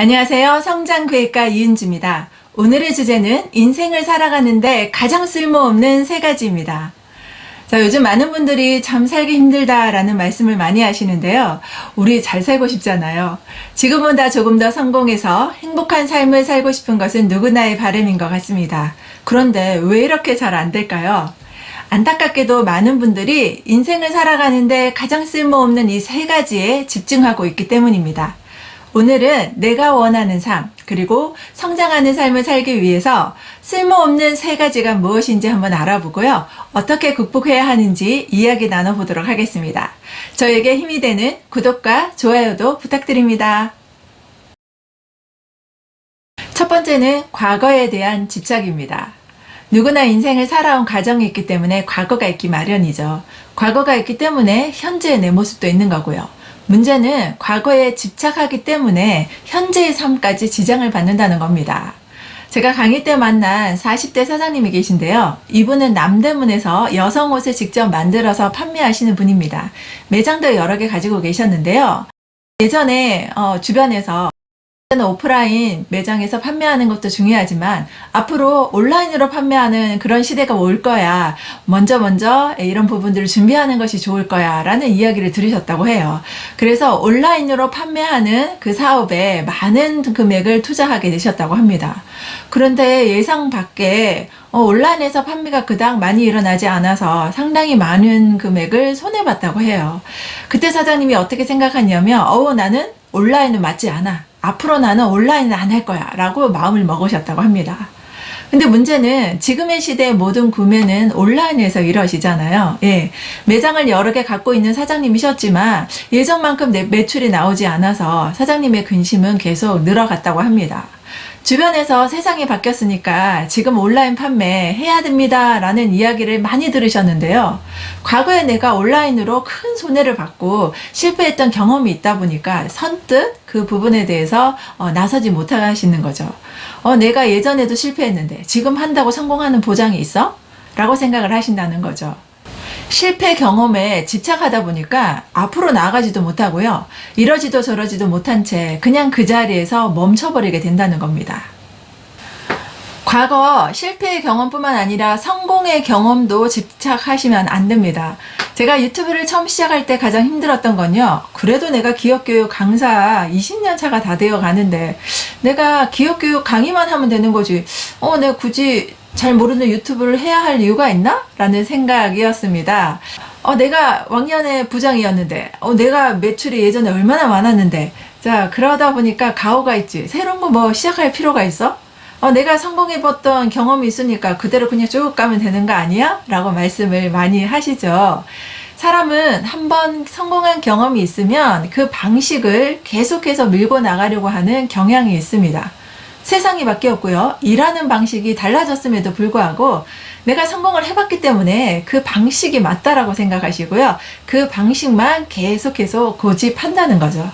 안녕하세요. 성장교육가 이은주입니다. 오늘의 주제는 인생을 살아가는데 가장 쓸모없는 세 가지입니다. 자, 요즘 많은 분들이 참 살기 힘들다라는 말씀을 많이 하시는데요. 우리 잘 살고 싶잖아요. 지금보다 조금 더 성공해서 행복한 삶을 살고 싶은 것은 누구나의 바람인 것 같습니다. 그런데 왜 이렇게 잘 안 될까요? 안타깝게도 많은 분들이 인생을 살아가는데 가장 쓸모없는 이 세 가지에 집중하고 있기 때문입니다. 오늘은 내가 원하는 삶, 그리고 성장하는 삶을 살기 위해서 쓸모없는 세 가지가 무엇인지 한번 알아보고요. 어떻게 극복해야 하는지 이야기 나눠보도록 하겠습니다. 저에게 힘이 되는 구독과 좋아요도 부탁드립니다. 첫 번째는 과거에 대한 집착입니다. 누구나 인생을 살아온 과정이 있기 때문에 과거가 있기 마련이죠. 과거가 있기 때문에 현재의 내 모습도 있는 거고요. 문제는 과거에 집착하기 때문에 현재의 삶까지 지장을 받는다는 겁니다. 제가 강의 때 만난 40대 사장님이 계신데요. 이분은 남대문에서 여성 옷을 직접 만들어서 판매하시는 분입니다. 매장도 여러 개 가지고 계셨는데요. 예전에 주변에서 오프라인 매장에서 판매하는 것도 중요하지만 앞으로 온라인으로 판매하는 그런 시대가 올 거야. 먼저 이런 부분들을 준비하는 것이 좋을 거야 라는 이야기를 들으셨다고 해요. 그래서 온라인으로 판매하는 그 사업에 많은 금액을 투자하게 되셨다고 합니다. 그런데 예상 밖에 온라인에서 판매가 그닥 많이 일어나지 않아서 상당히 많은 금액을 손해봤다고 해요. 그때 사장님이 어떻게 생각하냐면 나는 온라인은 맞지 않아. 앞으로 나는 온라인은 안 할 거야 라고 마음을 먹으셨다고 합니다. 근데 문제는 지금의 시대의 모든 구매는 온라인에서 이루어지잖아요. 예, 매장을 여러 개 갖고 있는 사장님이셨지만 예전만큼 매출이 나오지 않아서 사장님의 근심은 계속 늘어갔다고 합니다. 주변에서 세상이 바뀌었으니까 지금 온라인 판매 해야 됩니다 라는 이야기를 많이 들으셨는데요. 과거에 내가 온라인으로 큰 손해를 받고 실패했던 경험이 있다 보니까 선뜻 그 부분에 대해서 나서지 못하시는 거죠. 내가 예전에도 실패했는데 지금 한다고 성공하는 보장이 있어? 라고 생각을 하신다는 거죠. 실패 경험에 집착하다 보니까 앞으로 나아가지도 못하고요. 이러지도 저러지도 못한 채 그냥 그 자리에서 멈춰버리게 된다는 겁니다. 과거 실패의 경험뿐만 아니라 성공의 경험도 집착하시면 안 됩니다. 제가 유튜브를 처음 시작할 때 가장 힘들었던 건요. 그래도 내가 기업교육 강사 20년 차가 다 되어 가는데 내가 기업교육 강의만 하면 되는 거지. 내가 굳이 잘 모르는 유튜브를 해야 할 이유가 있나? 라는 생각이었습니다. 내가 왕년에 부장이었는데, 내가 매출이 예전에 얼마나 많았는데, 자, 그러다 보니까 가오가 있지. 새로운 거 뭐 시작할 필요가 있어? 내가 성공해봤던 경험이 있으니까 그대로 그냥 쭉 가면 되는 거 아니야? 라고 말씀을 많이 하시죠. 사람은 한번 성공한 경험이 있으면 그 방식을 계속해서 밀고 나가려고 하는 경향이 있습니다. 세상이 바뀌었고요. 일하는 방식이 달라졌음에도 불구하고 내가 성공을 해봤기 때문에 그 방식이 맞다라고 생각하시고요. 그 방식만 계속해서 고집한다는 거죠.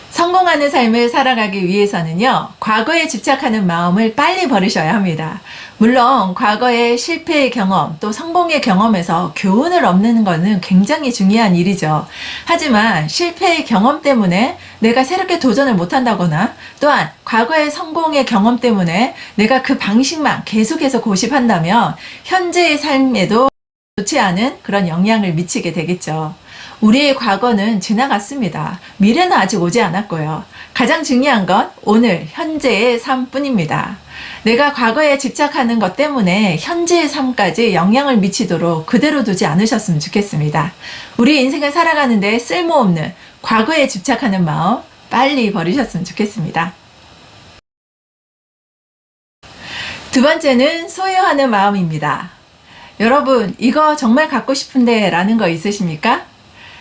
성공하는 삶을 살아가기 위해서는요, 과거에 집착하는 마음을 빨리 버리셔야 합니다. 물론 과거의 실패의 경험 또 성공의 경험에서 교훈을 얻는 것은 굉장히 중요한 일이죠. 하지만 실패의 경험 때문에 내가 새롭게 도전을 못한다거나 또한 과거의 성공의 경험 때문에 내가 그 방식만 계속해서 고집한다면 현재의 삶에도 좋지 않은 그런 영향을 미치게 되겠죠. 우리의 과거는 지나갔습니다. 미래는 아직 오지 않았고요. 가장 중요한 건 오늘 현재의 삶뿐입니다. 내가 과거에 집착하는 것 때문에 현재의 삶까지 영향을 미치도록 그대로 두지 않으셨으면 좋겠습니다. 우리 인생을 살아가는데 쓸모없는 과거에 집착하는 마음 빨리 버리셨으면 좋겠습니다. 두 번째는 소유하는 마음입니다. 여러분, 이거 정말 갖고 싶은데 라는 거 있으십니까?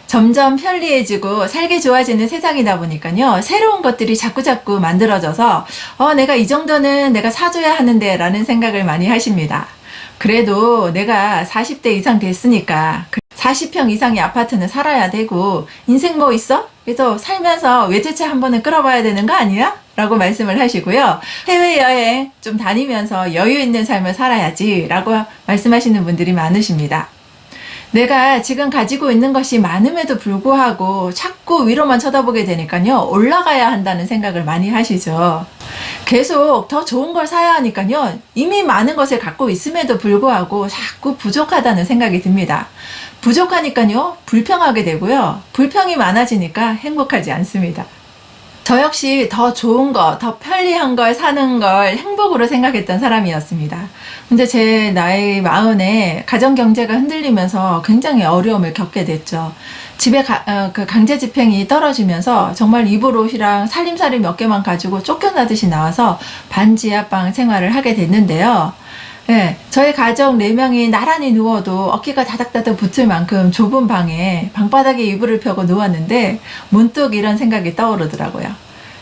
점점 편리해지고 살기 좋아지는 세상이다 보니까요. 새로운 것들이 자꾸자꾸 만들어져서 내가 이 정도는 내가 사줘야 하는데 라는 생각을 많이 하십니다. 그래도 내가 40대 이상 됐으니까 40평 이상의 아파트는 살아야 되고 인생 뭐 있어? 그래서 살면서 외제차 한 번은 끌어봐야 되는 거 아니야? 라고 말씀을 하시고요. 해외여행 좀 다니면서 여유 있는 삶을 살아야지 라고 말씀하시는 분들이 많으십니다. 내가 지금 가지고 있는 것이 많음에도 불구하고 자꾸 위로만 쳐다보게 되니까요, 올라가야 한다는 생각을 많이 하시죠. 계속 더 좋은 걸 사야 하니까요, 이미 많은 것을 갖고 있음에도 불구하고 자꾸 부족하다는 생각이 듭니다. 부족하니까요, 불평하게 되고요, 불평이 많아지니까 행복하지 않습니다. 저 역시 더 좋은 거, 더 편리한 걸 사는 걸 행복으로 생각했던 사람이었습니다. 근데 제 나이 40에 가정 경제가 흔들리면서 굉장히 어려움을 겪게 됐죠. 집에 그 강제 집행이 떨어지면서 정말 입을 옷이랑 살림살이 몇 개만 가지고 쫓겨나듯이 나와서 반지하방 생활을 하게 됐는데요. 네, 저희 가족 4명이 나란히 누워도 어깨가 다닥다닥 붙을 만큼 좁은 방에 방바닥에 이불을 펴고 누웠는데 문득 이런 생각이 떠오르더라고요.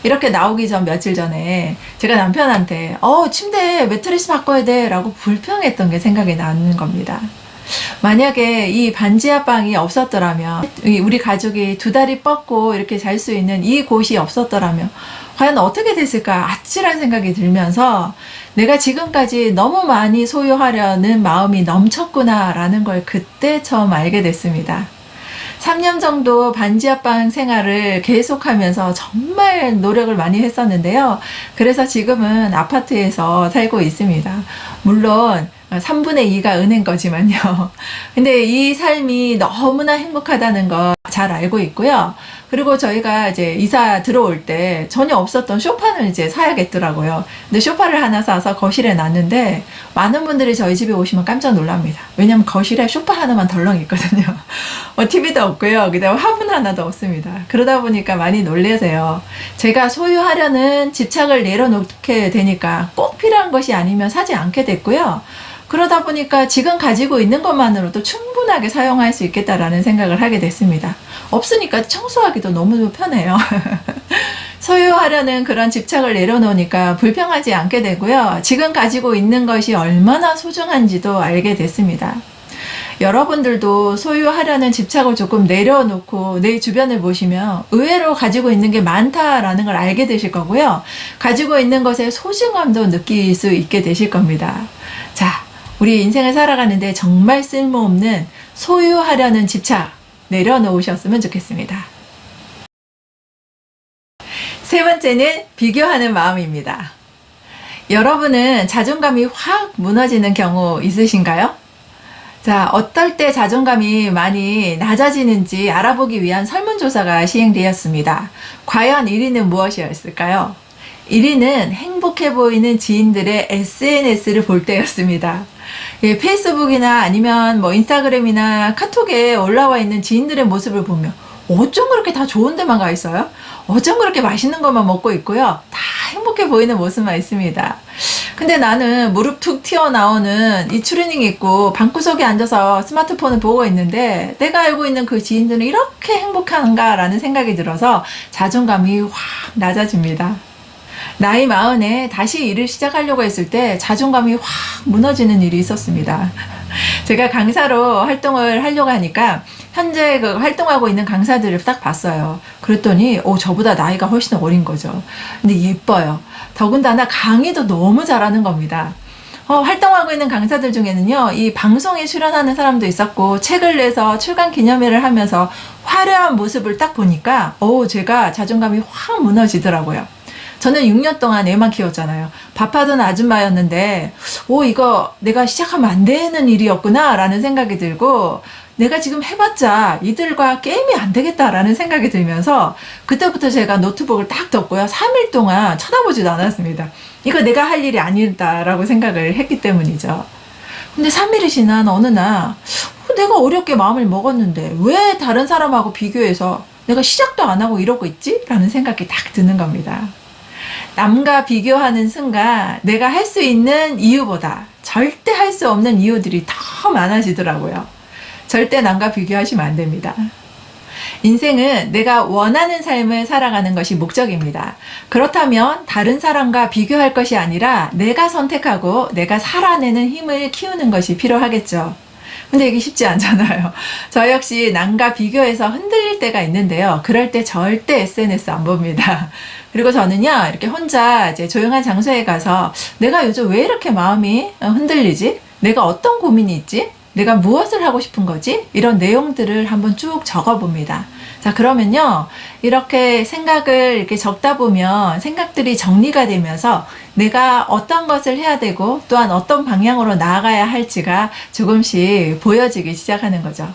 이렇게 나오기 전 며칠 전에 제가 남편한테 침대 매트리스 바꿔야 돼 라고 불평했던 게 생각이 나는 겁니다. 만약에 이 반지하방이 없었더라면, 우리 가족이 2다리 뻗고 이렇게 잘 수 있는 이 곳이 없었더라면 과연 어떻게 됐을까 아찔한 생각이 들면서 내가 지금까지 너무 많이 소유하려는 마음이 넘쳤구나 라는 걸 그때 처음 알게 됐습니다. 3년 정도 반지하방 생활을 계속하면서 정말 노력을 많이 했었는데요. 그래서 지금은 아파트에서 살고 있습니다. 물론 3분의 2가 은행 거지만요. 근데 이 삶이 너무나 행복하다는 거 잘 알고 있고요. 그리고 저희가 이제 이사 들어올 때 전혀 없었던 소파를 이제 사야겠더라고요. 근데 소파를 하나 사서 거실에 놨는데 많은 분들이 저희 집에 오시면 깜짝 놀랍니다. 왜냐면 거실에 소파 하나만 덜렁 있거든요. TV도 없고요. 그다음 화분 하나도 없습니다. 그러다 보니까 많이 놀라세요. 제가 소유하려는 집착을 내려놓게 되니까 꼭 필요한 것이 아니면 사지 않게 됐고요. 그러다 보니까 지금 가지고 있는 것만으로도 충분하게 사용할 수 있겠다라는 생각을 하게 됐습니다. 없으니까 청소하기도 너무 편해요. 소유하려는 그런 집착을 내려놓으니까 불평하지 않게 되고요. 지금 가지고 있는 것이 얼마나 소중한지도 알게 됐습니다. 여러분들도 소유하려는 집착을 조금 내려놓고 내 주변을 보시면 의외로 가지고 있는 게 많다라는 걸 알게 되실 거고요. 가지고 있는 것의 소중함도 느낄 수 있게 되실 겁니다. 자, 우리 인생을 살아가는데 정말 쓸모없는 소유하려는 집착 내려놓으셨으면 좋겠습니다. 세 번째는 비교하는 마음입니다. 여러분은 자존감이 확 무너지는 경우 있으신가요? 자, 어떨 때 자존감이 많이 낮아지는지 알아보기 위한 설문조사가 시행되었습니다. 과연 1위는 무엇이었을까요? 1위는 행복해 보이는 지인들의 SNS를 볼 때였습니다. 페이스북이나 아니면 인스타그램이나 카톡에 올라와 있는 지인들의 모습을 보면 어쩜 그렇게 다 좋은 데만 가 있어요? 어쩜 그렇게 맛있는 것만 먹고 있고요. 다 행복해 보이는 모습만 있습니다. 근데 나는 무릎 툭 튀어나오는 이 추리닝 입고 방구석에 앉아서 스마트폰을 보고 있는데 내가 알고 있는 그 지인들은 이렇게 행복한가라는 생각이 들어서 자존감이 확 낮아집니다. 나이 40에 다시 일을 시작하려고 했을 때 자존감이 확 무너지는 일이 있었습니다. 제가 강사로 활동을 하려고 하니까 현재 활동하고 있는 강사들을 딱 봤어요. 그랬더니 저보다 나이가 훨씬 어린 거죠. 근데 예뻐요. 더군다나 강의도 너무 잘하는 겁니다. 활동하고 있는 강사들 중에는요, 이 방송에 출연하는 사람도 있었고 책을 내서 출간 기념회를 하면서 화려한 모습을 딱 보니까 제가 자존감이 확 무너지더라고요. 저는 6년 동안 애만 키웠잖아요. 밥하던 아줌마였는데 이거 내가 시작하면 안 되는 일이었구나 라는 생각이 들고, 내가 지금 해봤자 이들과 게임이 안 되겠다라는 생각이 들면서 그때부터 제가 노트북을 딱 덮고요. 3일 동안 쳐다보지도 않았습니다. 이거 내가 할 일이 아니다라고 생각을 했기 때문이죠. 근데 3일이 지난 어느 날 내가 어렵게 마음을 먹었는데 왜 다른 사람하고 비교해서 내가 시작도 안 하고 이러고 있지? 라는 생각이 딱 드는 겁니다. 남과 비교하는 순간 내가 할 수 있는 이유보다 절대 할 수 없는 이유들이 더 많아지더라고요. 절대 남과 비교하시면 안 됩니다. 인생은 내가 원하는 삶을 살아가는 것이 목적입니다. 그렇다면 다른 사람과 비교할 것이 아니라 내가 선택하고 내가 살아내는 힘을 키우는 것이 필요하겠죠. 근데 이게 쉽지 않잖아요. 저 역시 남과 비교해서 흔들릴 때가 있는데요. 그럴 때 절대 SNS 안 봅니다. 그리고 저는요, 이렇게 혼자 이제 조용한 장소에 가서 내가 요즘 왜 이렇게 마음이 흔들리지? 내가 어떤 고민이 있지? 내가 무엇을 하고 싶은 거지? 이런 내용들을 한번 쭉 적어봅니다. 자, 그러면요. 이렇게 생각을 이렇게 적다 보면 생각들이 정리가 되면서 내가 어떤 것을 해야 되고 또한 어떤 방향으로 나아가야 할지가 조금씩 보여지기 시작하는 거죠.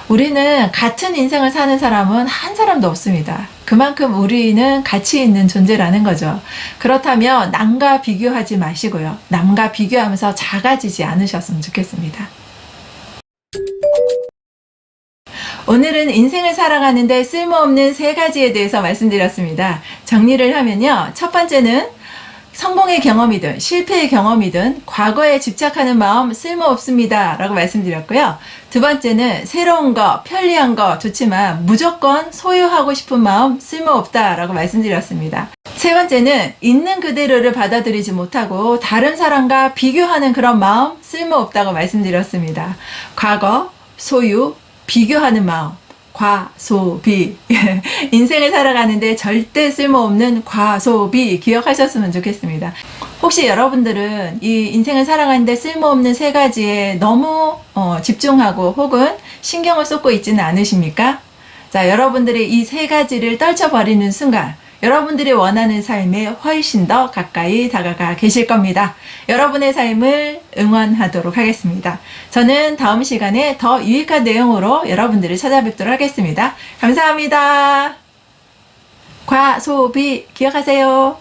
우리는 같은 인생을 사는 사람은 한 사람도 없습니다. 그만큼 우리는 가치 있는 존재라는 거죠. 그렇다면 남과 비교하지 마시고요. 남과 비교하면서 작아지지 않으셨으면 좋겠습니다. 오늘은 인생을 살아가는데 쓸모없는 3가지에 대해서 말씀드렸습니다. 정리를 하면요. 첫 번째는 성공의 경험이든 실패의 경험이든 과거에 집착하는 마음 쓸모없습니다 라고 말씀드렸고요. 두 번째는 새로운 거, 편리한 거 좋지만 무조건 소유하고 싶은 마음 쓸모없다 라고 말씀드렸습니다. 세 번째는 있는 그대로를 받아들이지 못하고 다른 사람과 비교하는 그런 마음 쓸모없다고 말씀드렸습니다. 과거, 소유, 비교하는 마음, 과소비. 인생을 살아가는데 절대 쓸모없는 과소비 기억하셨으면 좋겠습니다. 혹시 여러분들은 이 인생을 살아가는데 쓸모없는 3가지에 너무 집중하고 혹은 신경을 쏟고 있지는 않으십니까? 자, 여러분들이 이 3가지를 떨쳐버리는 순간 여러분들이 원하는 삶에 훨씬 더 가까이 다가가 계실 겁니다. 여러분의 삶을 응원하도록 하겠습니다. 저는 다음 시간에 더 유익한 내용으로 여러분들을 찾아뵙도록 하겠습니다. 감사합니다. 과소비 기억하세요.